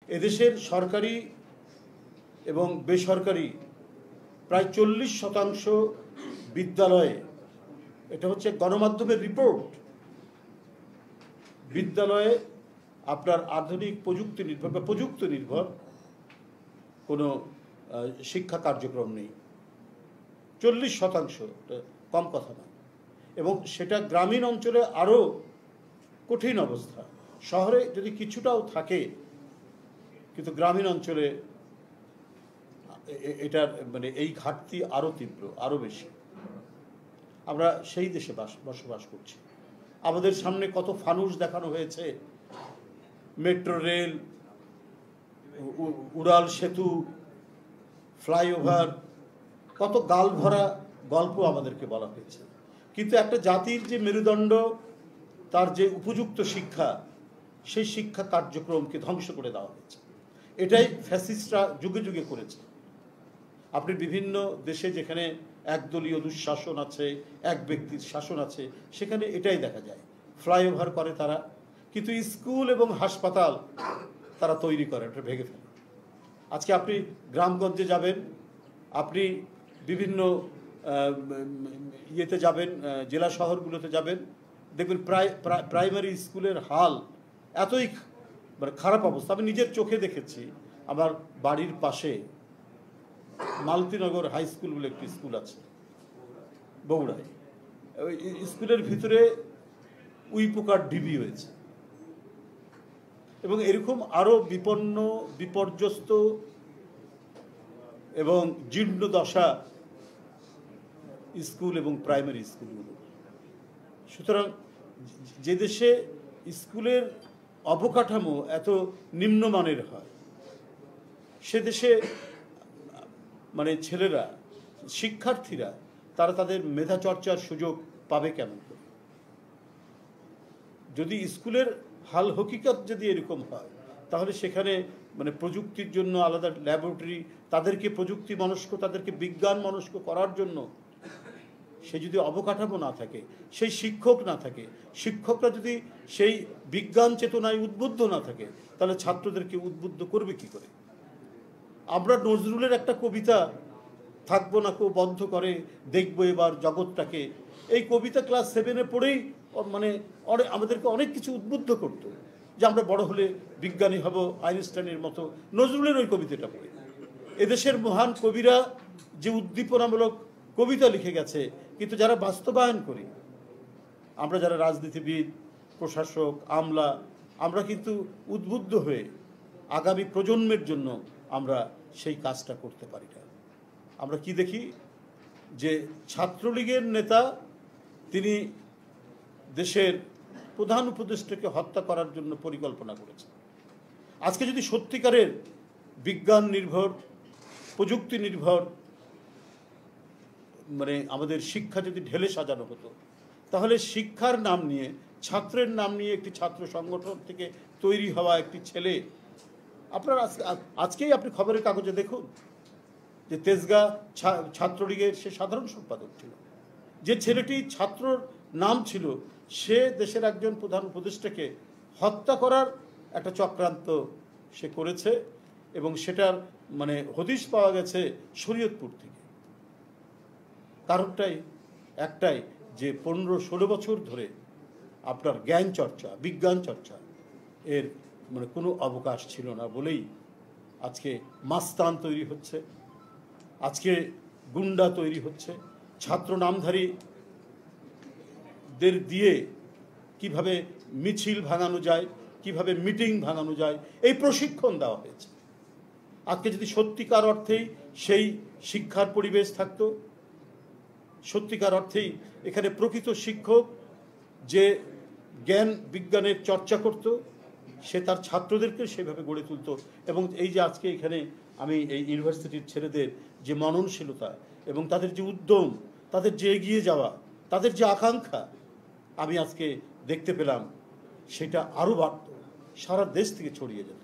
এদেশের সরকারি এবং বেসরকারি প্রায় 40% বিদ্যালয়ে, এটা হচ্ছে গণমাধ্যমের রিপোর্ট, বিদ্যালয়ে আপনার আধুনিক প্রযুক্তি নির্ভর বা প্রযুক্তি নির্ভর কোনো শিক্ষা কার্যক্রম নেই। 40% কম কথা না। এবং সেটা গ্রামীণ অঞ্চলে আরও কঠিন অবস্থা। শহরে যদি কিছুটাও থাকে, কিন্তু গ্রামীণ অঞ্চলে এটার মানে এই ঘাটতি আরও তীব্র, আরও বেশি। আমরা সেই দেশে বসবাস করছি। আমাদের সামনে কত ফানুস দেখানো হয়েছে, মেট্রো রেল, উড়াল সেতু, ফ্লাইওভার, কত গাল ভরা গল্প আমাদেরকে বলা হয়েছে। কিন্তু একটা জাতির যে মেরুদণ্ড, তার যে উপযুক্ত শিক্ষা, সেই শিক্ষা কার্যক্রমকে ধ্বংস করে দেওয়া হয়েছে। এটাই ফ্যাসিস্টরা যুগে যুগে করেছে। আপনি বিভিন্ন দেশে যেখানে একদলীয় দুঃশাসন আছে, এক ব্যক্তির শাসন আছে, সেখানে এটাই দেখা যায়। ফ্লাইওভার করে তারা, কিন্তু স্কুল এবং হাসপাতাল তারা তৈরি করে, এটা ভেঙে ফেলে। আজকে আপনি গ্রামগঞ্জে যাবেন, আপনি বিভিন্ন ইয়েতে যাবেন, জেলা শহরগুলোতে যাবেন, দেখবেন প্রাইমারি স্কুলের হাল এতই মানে খারাপ অবস্থা। আমি নিজের চোখে দেখেছি। আমার বাড়ির পাশে মালতীনগর হাই স্কুল বলে একটি স্কুল আছে বগুড়ায়। ওই স্কুলের ভিতরে উইপোকার ডিবি হয়েছে। এবং এরকম আরও বিপন্ন, বিপর্যস্ত এবং জীর্ণ দশা স্কুল এবং প্রাইমারি স্কুলগুলো। সুতরাং যে দেশে স্কুলের অবকাঠামো এত নিম্নমানের হয়, সে দেশে মানে ছেলেরা, শিক্ষার্থীরা, তারা তাদের মেধা চর্চার সুযোগ পাবে কেমন করে? যদি স্কুলের হাল হকিকত যদি এরকম হয়, তাহলে সেখানে মানে প্রযুক্তির জন্য আলাদা ল্যাবরেটরি, তাদেরকে প্রযুক্তি মনস্ক, তাদেরকে বিজ্ঞান মনস্ক করার জন্য সে যদি অবকাঠামো না থাকে, সেই শিক্ষক না থাকে, শিক্ষকরা যদি সেই বিজ্ঞান চেতনায় উদ্বুদ্ধ না থাকে, তাহলে ছাত্রদেরকে উদ্বুদ্ধ করবে কি করে? আমরা নজরুলের একটা কবিতা, থাকবো না কেউ বন্ধ করে দেখবো এবার জগৎটাকে, এই কবিতা ক্লাস 7-এ পড়েই মানে আমাদেরকে অনেক কিছু উদ্বুদ্ধ করতো, যে আমরা বড় হলে বিজ্ঞানী হব আইনস্টাইনের মতো। নজরুলের ওই কবিতাটা পড়ে এদেশের মহান কবিরা যে উদ্দীপনামূলক কবিতা লিখে গেছে, কিন্তু যারা বাস্তবায়ন করি, আমরা যারা রাজনীতিবিদ, প্রশাসক, আমলা, আমরা কিন্তু উদ্বুদ্ধ হয়ে আগামী প্রজন্মের জন্য আমরা সেই কাজটা করতে পারি না। আমরা কি দেখি যে ছাত্রলীগের নেতা তিনি দেশের প্রধান উপদেষ্টাকে হত্যা করার জন্য পরিকল্পনা করেছেন। আজকে যদি সত্যিকারের বিজ্ঞান নির্ভর, প্রযুক্তি নির্ভর মানে আমাদের শিক্ষা যদি ঢেলে সাজানো হতো, তাহলে শিক্ষার নাম নিয়ে, ছাত্রের নাম নিয়ে একটি ছাত্র সংগঠন থেকে তৈরি হওয়া একটি ছেলে, আপনার আজকেই আপনি খবরের কাগজে দেখুন যে তেজগাঁ ছাত্রলীগের সে সাধারণ সম্পাদক ছিল। যে ছেলেটি ছাত্রর নাম ছিল, সে দেশের একজন প্রধান উপদেষ্টাকে হত্যা করার একটা চক্রান্ত সে করেছে, এবং সেটার মানে হদিশ পাওয়া গেছে শরীয়তপুর থেকে। কারণটাই একটাই, যে 15-16 বছর ধরে আপনার জ্ঞান চর্চা, বিজ্ঞান চর্চা এর মানে কোনো অবকাশ ছিল না বলেই আজকে মাস্তান তৈরি হচ্ছে, আজকে গুন্ডা তৈরি হচ্ছে। ছাত্র নামধারীদের দিয়ে কিভাবে মিছিল ভাঙানো যায়, কিভাবে মিটিং ভাঙানো যায়, এই প্রশিক্ষণ দেওয়া হয়েছে। আজকে যদি সত্যিকার অর্থেই সেই শিক্ষার পরিবেশ থাকতো, সত্যিকার অর্থেই এখানে প্রকৃত শিক্ষক যে জ্ঞান বিজ্ঞানের চর্চা করত, সে তার ছাত্রদেরকে সেভাবে গড়ে তুলত। এবং এই যে আজকে এখানে আমি এই ইউনিভার্সিটির ছেলেদের যে মননশীলতা এবং তাদের যে উদ্যম, তাদের যে এগিয়ে যাওয়া, তাদের যে আকাঙ্ক্ষা আমি আজকে দেখতে পেলাম, সেটা আরও বাড়ত, সারা দেশ থেকে ছড়িয়ে যেত।